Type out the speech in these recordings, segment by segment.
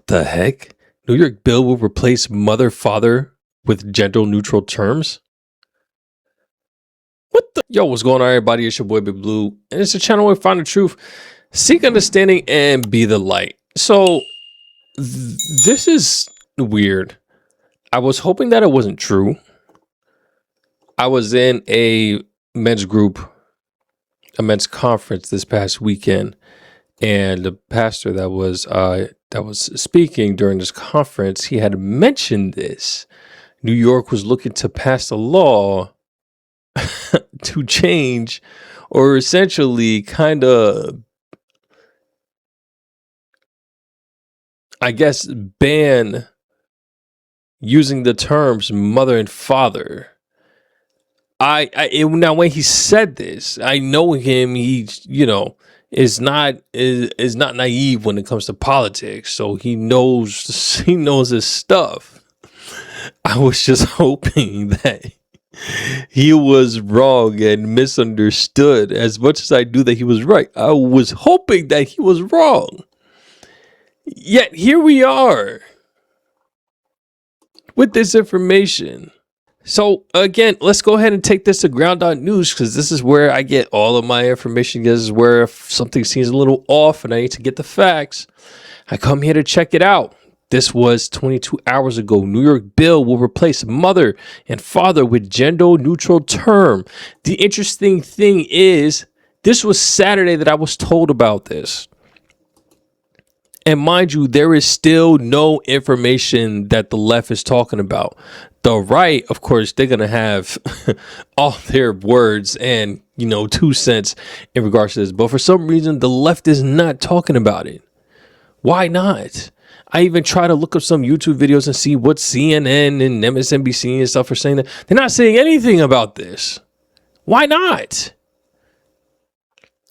What the heck? New York bill will replace mother, father with gender neutral terms? What the? Yo, what's going on, everybody? It's your boy, Big Blue, and it's a channel where we find the truth, seek understanding, and be the light. So, this is weird. I was hoping that it wasn't true. I was in a men's group, a men's conference this past weekend, and the pastor that was speaking during this conference, he had mentioned this. New York was looking to pass a law to change, or essentially kind of, I guess, ban using the terms mother and father. Now when he said this, I know him. He, is not naive when it comes to politics, so he knows his stuff. I was just hoping that he was wrong and misunderstood as much as I knew that he was right. I was hoping that he was wrong. Yet here we are with this information. So again, let's go ahead and take this to ground.news, because this is where I get all of my information. This is where if something seems a little off and I need to get the facts, I come here to check it out. This was 22 hours ago. New York bill will replace mother and father with gender neutral term. The interesting thing is, this was Saturday that I was told about this. And mind you, there is still no information that the left is talking about. The right, of course, they're going to have all their words and, 2 cents in regards to this. But for some reason, the left is not talking about it. Why not? I even try to look up some YouTube videos and see what CNN and MSNBC and stuff are saying. That they're not saying anything about this. Why not?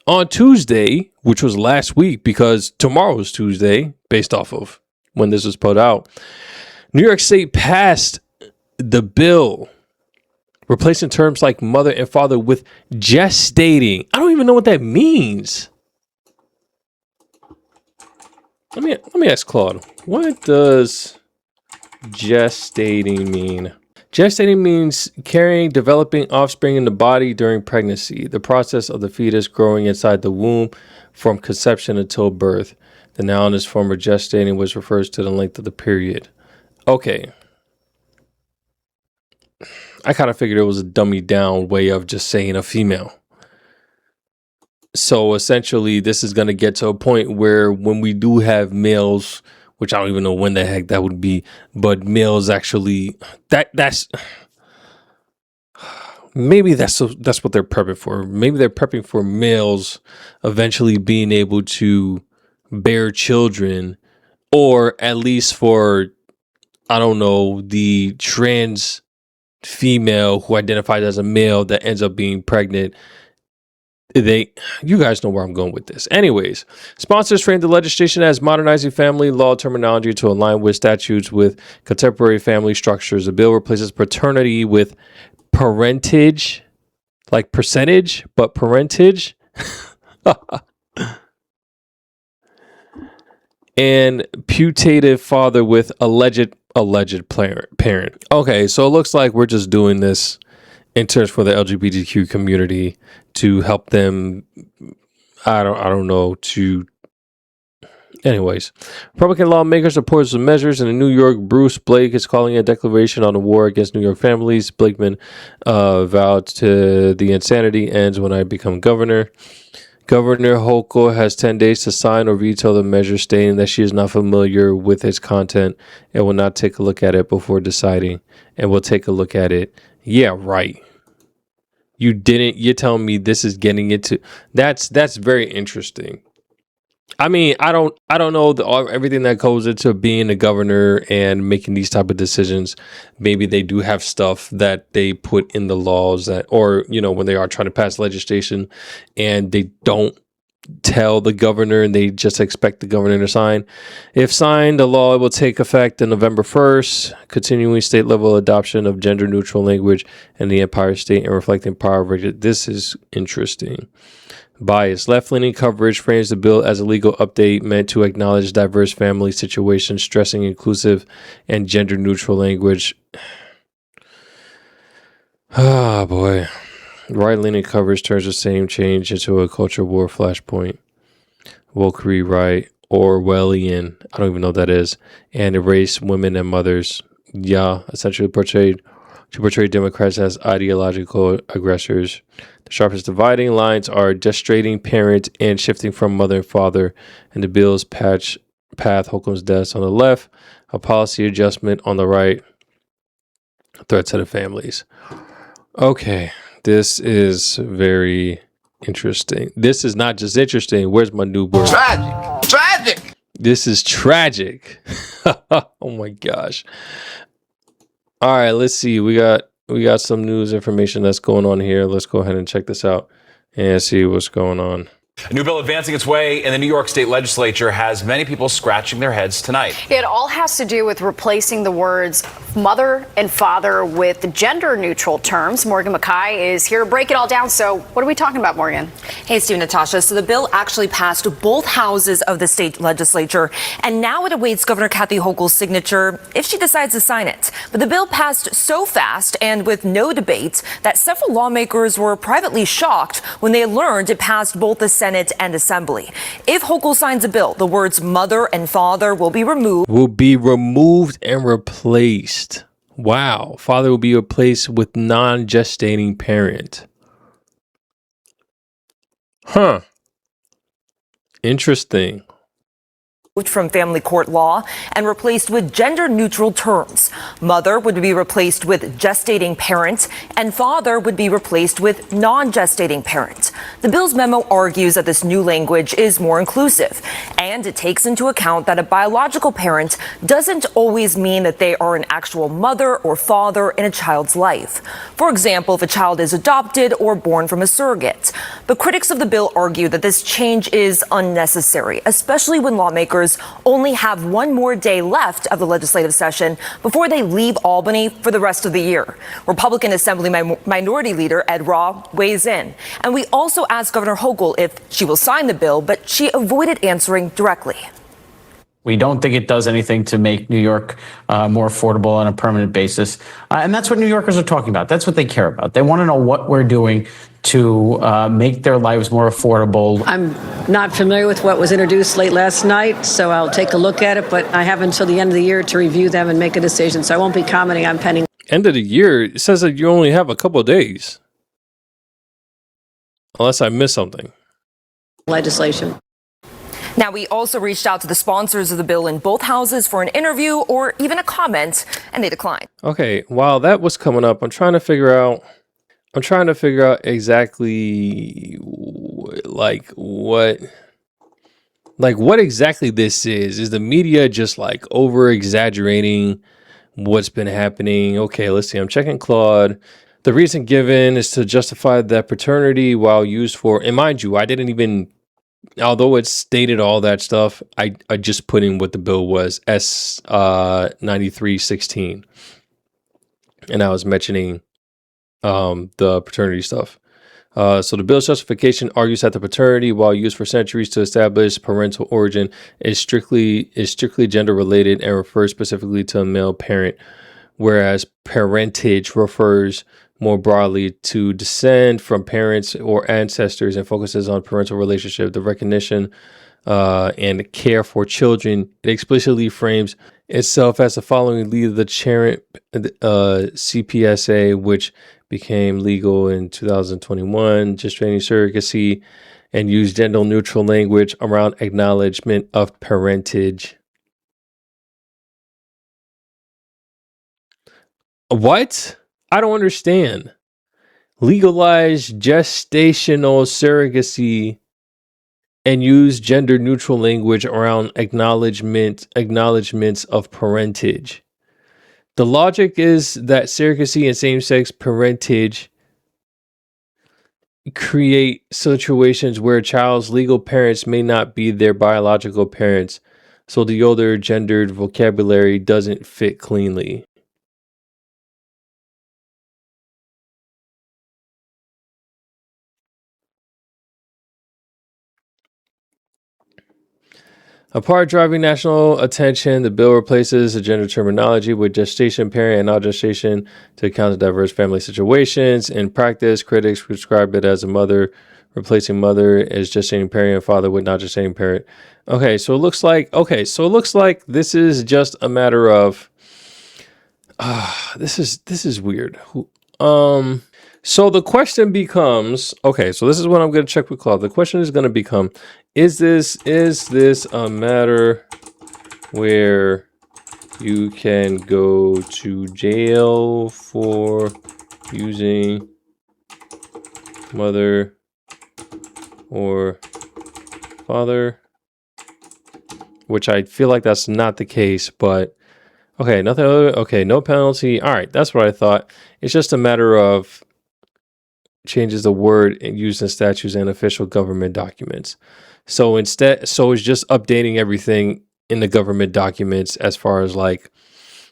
On Tuesday, which was last week, because tomorrow is Tuesday, based off of when this was put out, New York State passed the bill replacing terms like mother and father with gestating. I don't even know what that means. Let me ask Claude, what does gestating mean? Gestating means carrying, developing offspring in the body during pregnancy, the process of the fetus growing inside the womb from conception until birth. The noun is form of gestating, which refers to the length of the period. Okay. I kind of figured it was a dummy down way of just saying a female. So essentially, this is going to get to a point where when we do have males, which I don't even know when the heck that would be, but males actually, that's maybe that's what they're prepping for. Maybe they're prepping for males eventually being able to bear children, or at least for, I don't know, the trans female who identifies as a male that ends up being pregnant. You guys know where I'm going with this. Anyways, sponsors frame the legislation as modernizing family law terminology to align with statutes with contemporary family structures. The bill replaces paternity with parentage, like percentage, but parentage. And putative father with alleged parent. Okay, so it looks like we're just doing this in terms for the LGBTQ community to help them. I don't know. Anyways, Republican lawmakers support some measures in New York. Bruce Blake is calling a declaration on a war against New York families. Blakeman vowed to the insanity ends when I become governor. Governor Hochul has 10 days to sign or veto the measure, stating that she is not familiar with its content and will not take a look at it before deciding. And will take a look at it. Yeah, right. You're telling me this is getting into, that's very interesting. I mean, I don't know everything that goes into being a governor and making these type of decisions. Maybe they do have stuff that they put in the laws that, or, when they are trying to pass legislation and they don't tell the governor and they just expect the governor to sign. If signed, the law will take effect on November 1st, continuing state level adoption of gender neutral language in the Empire State and reflecting power. This is interesting. bias. Left-leaning coverage frames the bill as a legal update meant to acknowledge diverse family situations, stressing inclusive and gender-neutral language. Ah, boy. Right-leaning coverage turns the same change into a culture war flashpoint. Woke rewrite, Orwellian, I don't even know what that is, and erase women and mothers. Yeah, essentially portray Democrats as ideological aggressors. The sharpest dividing lines are gestating parent and shifting from mother and father, and the bill's path Holcomb's deaths on the left, a policy adjustment on the right, threat to the families. Okay, this is very interesting. This is not just interesting. Where's my new word? Tragic. This is tragic. Oh my gosh. All right, let's see. We got some news information that's going on here. Let's go ahead and check this out and see what's going on. A new bill advancing its way in the New York State legislature has many people scratching their heads tonight. It all has to do with replacing the words mother and father with gender-neutral terms. Morgan Mackay is here to break it all down. So what are we talking about, Morgan? Hey, Steve, Natasha. So the bill actually passed both houses of the state legislature, and now it awaits Governor Kathy Hochul's signature if she decides to sign it. But the bill passed so fast and with no debate that several lawmakers were privately shocked when they learned it passed both the Senate and Assembly. If Hochul signs a bill, the words mother and father will be removed. And replaced. Wow. Father will be replaced with non-gestating parent. Huh. Interesting. From family court law and replaced with gender-neutral terms. Mother would be replaced with gestating parent, and father would be replaced with non-gestating parent. The bill's memo argues that this new language is more inclusive, and it takes into account that a biological parent doesn't always mean that they are an actual mother or father in a child's life. For example, if a child is adopted or born from a surrogate. But critics of the bill argue that this change is unnecessary, especially when lawmakers only have one more day left of the legislative session before they leave Albany for the rest of the year. Republican Assembly Minority Leader Ed Raw weighs in. And we also asked Governor Hochul if she will sign the bill, but she avoided answering directly. We don't think it does anything to make New York more affordable on a permanent basis. And that's what New Yorkers are talking about. That's what they care about. They want to know what we're doing to make their lives more affordable. I'm not familiar with what was introduced late last night, so I'll take a look at it. But I have until the end of the year to review them and make a decision. So I won't be commenting on pending. End of the year, it says that you only have a couple of days. Unless I missed something. Legislation. Now, we also reached out to the sponsors of the bill in both houses for an interview or even a comment, and they declined. Okay, while that was coming up, I'm trying to figure out exactly what exactly this is. Is the media just like over exaggerating what's been happening? Okay, let's see. I'm checking Claude. The reason given is to justify that paternity while used for, and mind you, I didn't even, although it stated all that stuff, I just put in what the bill was, S 9316, and I was mentioning the paternity stuff. So the bill's justification argues that the paternity, while used for centuries to establish parental origin, is strictly gender related and refers specifically to a male parent, whereas parentage refers more broadly to descend from parents or ancestors and focuses on parental relationship, the recognition and care for children. It explicitly frames itself as the following lead of the Charent CPSA, which became legal in 2021, gestating surrogacy, and use gender-neutral language around acknowledgement of parentage. What? I don't understand. Legalize gestational surrogacy and use gender-neutral language around acknowledgments of parentage. The logic is that surrogacy and same-sex parentage create situations where a child's legal parents may not be their biological parents, so the older gendered vocabulary doesn't fit cleanly. Apart driving national attention, the bill replaces the gender terminology with gestation parent and non-gestation to account for diverse family situations. In practice, critics prescribe it as a mother, replacing mother as gestating parent and father with non-gestating parent. Okay, so it looks like this is just a matter of this is weird. So the question becomes, okay, so this is what I'm going to check with Claude. The question is going to become, is this a matter where you can go to jail for using mother or father? Which I feel like that's not the case, but okay, nothing other, okay, no penalty. All right, that's what I thought. It's just a matter of changes the word used in statutes and official government documents. So it's just updating everything in the government documents as far as like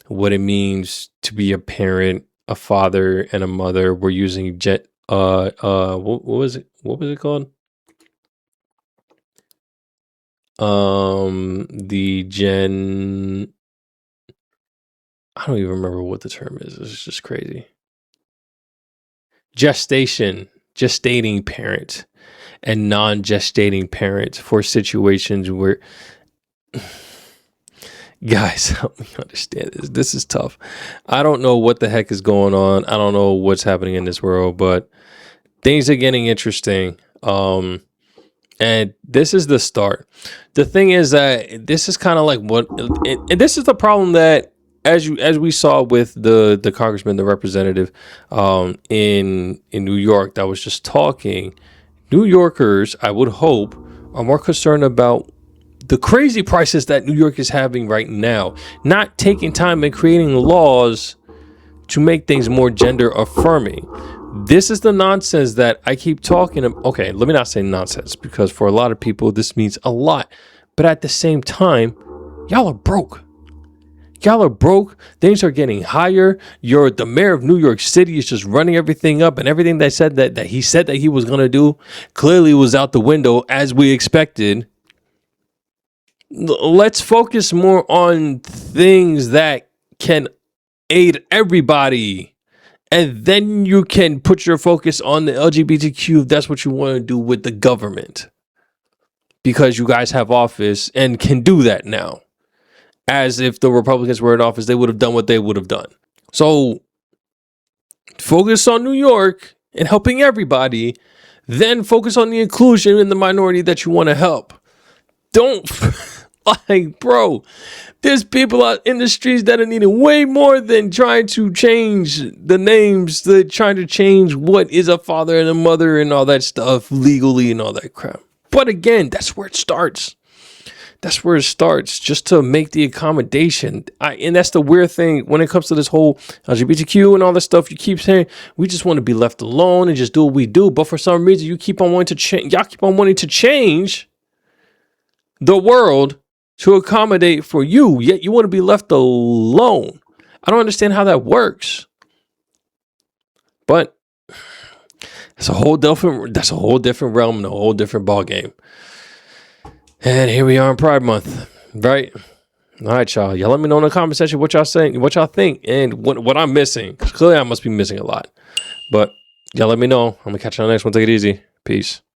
what it means to be a parent, a father, and a mother. We're using what was it called? I don't even remember what the term is. It's just crazy. Gestating parent and non-gestating parent for situations where guys, help me understand this. This is tough. I don't know what the heck is going on. I don't know what's happening in this world, but things are getting interesting. And this is the start. The thing is that this is kind of like and this is the problem that as we saw with the congressman, the representative in New York that was just talking, New Yorkers, I would hope, are more concerned about the crazy prices that New York is having right now, not taking time and creating laws to make things more gender affirming. This is the nonsense that I keep talking about. Okay, let me not say nonsense, because for a lot of people, this means a lot. But at the same time, y'all are broke. Y'all are broke. Things are getting higher. The mayor of New York City is just running everything up, and everything that he said that he was going to do clearly was out the window as we expected. Let's focus more on things that can aid everybody. And then you can put your focus on the LGBTQ if that's what you want to do with the government. Because you guys have office and can do that now. As if the Republicans were in office, they would have done what they would have done. So focus on New York and helping everybody. Then focus on the inclusion in the minority that you want to help. Don't, like, bro, there's people out in the streets that are needing way more than trying to change the names, trying to change what is a father and a mother and all that stuff legally and all that crap. But again, that's where it starts. That's where it starts, just to make the accommodation. And that's the weird thing when it comes to this whole LGBTQ and all this stuff. You keep saying we just want to be left alone and just do what we do. But for some reason, you keep on wanting to change. Y'all keep on wanting to change the world to accommodate for you, yet you want to be left alone. I don't understand how that works. But that's a whole different realm and a whole different ball game. And here we are in Pride Month, right? All right, y'all. Y'all let me know in the comment section what y'all saying, what y'all think, and what I'm missing. Clearly, I must be missing a lot. But y'all let me know. I'm gonna catch you on the next one. Take it easy. Peace.